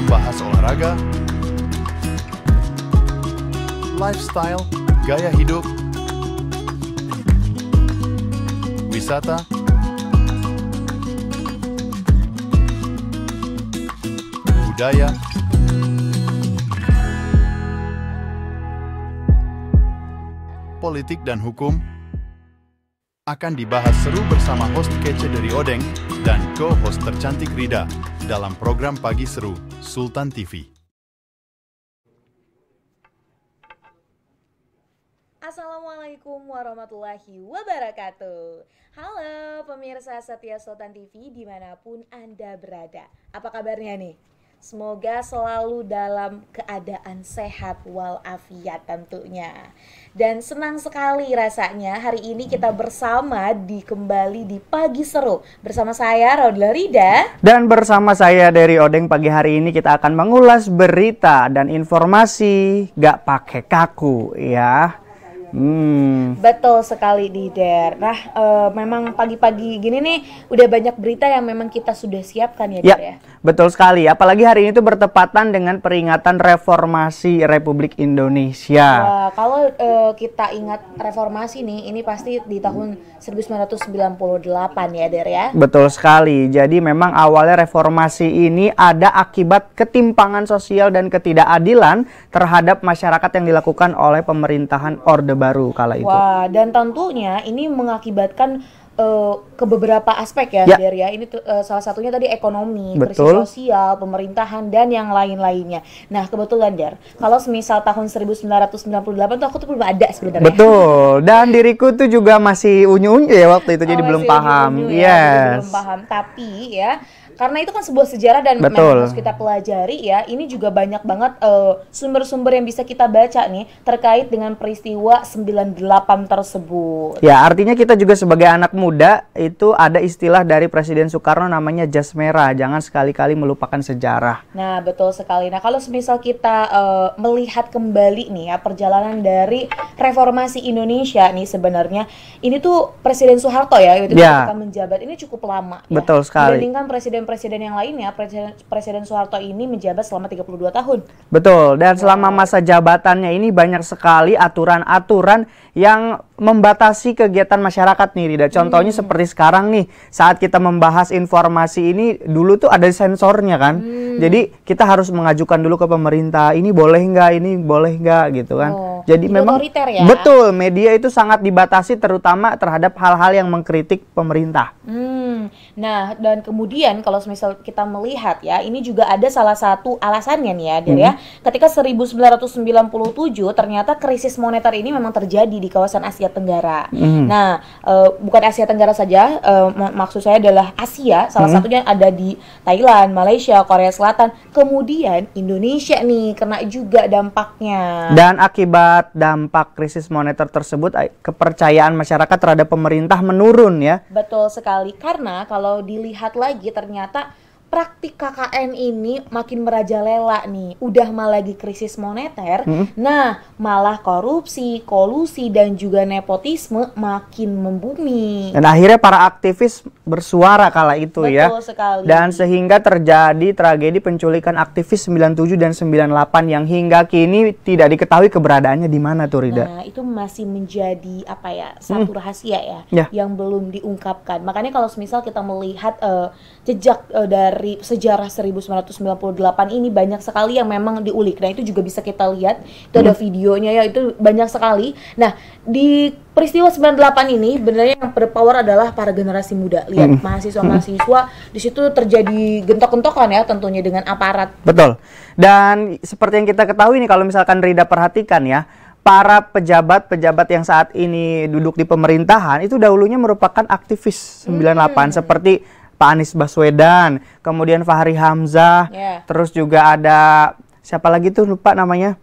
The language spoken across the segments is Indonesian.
membahas olahraga, lifestyle, gaya hidup, wisata, budaya, politik dan hukum akan dibahas seru bersama host kece dari Odeng dan co-host tercantik Rida dalam program Pagi Seru Sultan TV. Assalamualaikum warahmatullahi wabarakatuh. Halo pemirsa setia Sultan TV dimanapun Anda berada. Apa kabarnya nih? Semoga selalu dalam keadaan sehat walafiat tentunya. Dan senang sekali rasanya hari ini kita bersama kembali di Pagi Seru. Bersama saya Rodla Rida. Dan bersama saya dari Odeng. Pagi hari ini kita akan mengulas berita dan informasi gak pakai kaku ya. Betul sekali Der. Nah memang pagi-pagi gini nih udah banyak berita yang memang kita sudah siapkan ya Der ya. Betul sekali, apalagi hari ini tuh bertepatan dengan peringatan Reformasi Republik Indonesia. Wah, kalau kita ingat reformasi nih, ini pasti di tahun 1998 ya Der ya. Betul sekali, jadi memang awalnya reformasi ini ada akibat ketimpangan sosial dan ketidakadilan terhadap masyarakat yang dilakukan oleh pemerintahan Orde Baru kala itu. Wah, dan tentunya ini mengakibatkan ke beberapa aspek ya Der ya. Ini salah satunya tadi ekonomi, krisis sosial, pemerintahan dan yang lain-lainnya. Nah kebetulan Der, kalau semisal tahun 1998 tuh aku tuh belum ada sebenarnya. Betul, dan diriku tuh juga masih unyu-unyu ya waktu itu, jadi belum paham. Belum paham, tapi ya karena itu kan sebuah sejarah dan memang harus kita pelajari ya. Ini juga banyak banget sumber-sumber yang bisa kita baca nih terkait dengan peristiwa 98 tersebut. Ya, artinya kita juga sebagai anak muda itu ada istilah dari Presiden Soekarno namanya jas merah. Jangan sekali-kali melupakan sejarah. Nah, betul sekali. Nah, kalau semisal kita melihat kembali nih ya perjalanan dari reformasi Indonesia nih sebenarnya ini tuh Presiden Soeharto ya itu ketika menjabat ini cukup lama ya. Betul sekali. Dibandingkan presiden yang lainnya, Presiden Soeharto ini menjabat selama 32 tahun. Betul, dan selama masa jabatannya ini banyak sekali aturan-aturan yang membatasi kegiatan masyarakat nih Rida. Contohnya seperti sekarang nih, saat kita membahas informasi ini, dulu tuh ada sensornya kan. Jadi kita harus mengajukan dulu ke pemerintah, ini boleh nggak gitu kan. Jadi memang ya? Betul, media itu sangat dibatasi terutama terhadap hal-hal yang mengkritik pemerintah. Nah, dan kemudian kalau misal kita melihat ya, ini juga ada salah satu alasannya nih ya, Der ya. Ketika 1997 ternyata krisis moneter ini memang terjadi di kawasan Asia Tenggara. Nah, bukan Asia Tenggara saja, maksud saya adalah Asia. Salah satunya ada di Thailand, Malaysia, Korea Selatan. Kemudian Indonesia nih kena juga dampaknya. Dan akibat dampak krisis moneter tersebut, kepercayaan masyarakat terhadap pemerintah menurun ya. Betul sekali, karena kalau dilihat lagi ternyata praktik KKN ini makin merajalela nih. Udah malah lagi krisis moneter. Nah, malah korupsi, kolusi dan juga nepotisme makin membumi. Dan akhirnya para aktivis bersuara kala itu. Betul sekali. Dan sehingga terjadi tragedi penculikan aktivis 97 dan 98 yang hingga kini tidak diketahui keberadaannya di mana tuh Rida. Nah, itu masih menjadi satu rahasia ya yang belum diungkapkan. Makanya kalau misal kita melihat jejak dari sejarah 1998 ini banyak sekali yang memang diulik. Nah, itu juga bisa kita lihat. Itu ada videonya ya, itu banyak sekali. Nah, di peristiwa 98 ini sebenarnya yang berpower adalah para generasi muda. Lihat mahasiswa-mahasiswa di situ terjadi gentok-gentokan ya tentunya dengan aparat. Betul. Dan seperti yang kita ketahui nih kalau misalkan Rida perhatikan ya, para pejabat-pejabat yang saat ini duduk di pemerintahan itu dahulunya merupakan aktivis 98 seperti Pak Anies Baswedan, kemudian Fahri Hamzah, terus juga ada siapa lagi tuh lupa namanya,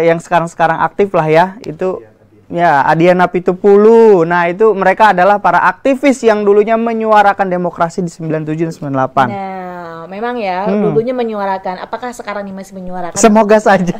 yang sekarang aktif lah ya, itu ya Adiana Pitupulu. Nah itu mereka adalah para aktivis yang dulunya menyuarakan demokrasi di 97 dan 98. Nah memang ya dulunya menyuarakan, apakah sekarang ini masih menyuarakan? Semoga saja.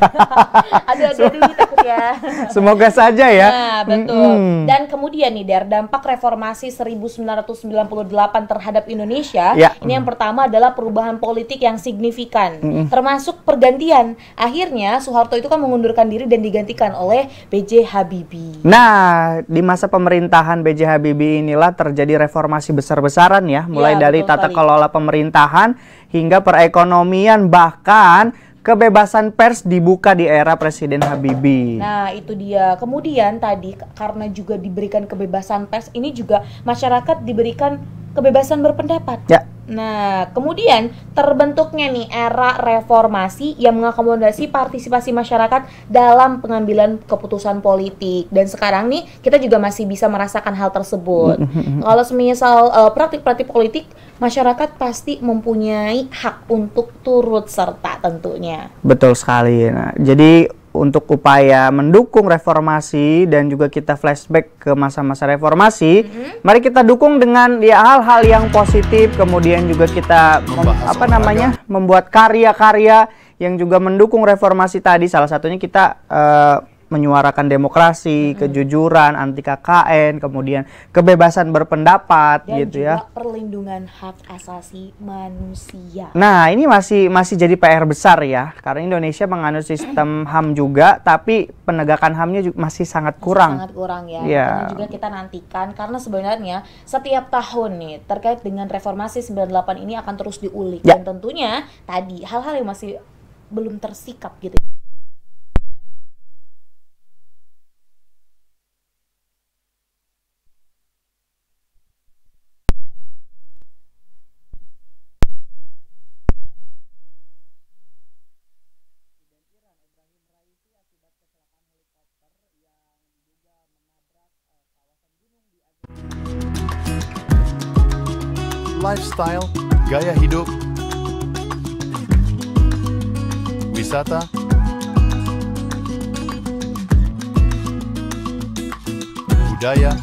Aduh takut ya. Semoga saja ya. Nah, betul. Dan kemudian nih, dampak reformasi 1998 terhadap Indonesia, Ya. ini yang pertama adalah perubahan politik yang signifikan, termasuk pergantian. Akhirnya Soeharto itu kan mengundurkan diri dan digantikan oleh B.J. Habibie. Nah, di masa pemerintahan B.J. Habibie inilah terjadi reformasi besar-besaran ya, mulai Ya, dari betul tata sekali. kelola pemerintahan hingga perekonomian, bahkan kebebasan pers dibuka di era Presiden Habibie. Nah, itu dia. Kemudian tadi karena juga diberikan kebebasan pers, ini juga masyarakat diberikan kebebasan berpendapat. Ya. Nah, kemudian terbentuknya nih era reformasi yang mengakomodasi partisipasi masyarakat dalam pengambilan keputusan politik. Dan sekarang nih kita juga masih bisa merasakan hal tersebut. Kalau semisal praktik-praktik politik, masyarakat pasti mempunyai hak untuk turut serta tentunya. Betul sekali. Nah, jadi untuk upaya mendukung reformasi dan juga kita flashback ke masa-masa reformasi, mari kita dukung dengan ya hal-hal yang positif, kemudian juga kita membuat karya-karya yang juga mendukung reformasi tadi. Salah satunya kita menyuarakan demokrasi, kejujuran, anti KKN, kemudian kebebasan berpendapat Dan gitu juga ya. perlindungan hak asasi manusia. Nah, ini masih jadi PR besar ya, karena Indonesia menganut sistem HAM juga, tapi penegakan HAM-nya masih sangat kurang. Sangat kurang ya. Iya. Makanya juga kita nantikan, karena sebenarnya setiap tahun nih terkait dengan reformasi 98 ini akan terus diulik. Ya. Dan tentunya tadi hal-hal yang masih belum tersikap gitu. Lifestyle, gaya hidup, wisata, budaya,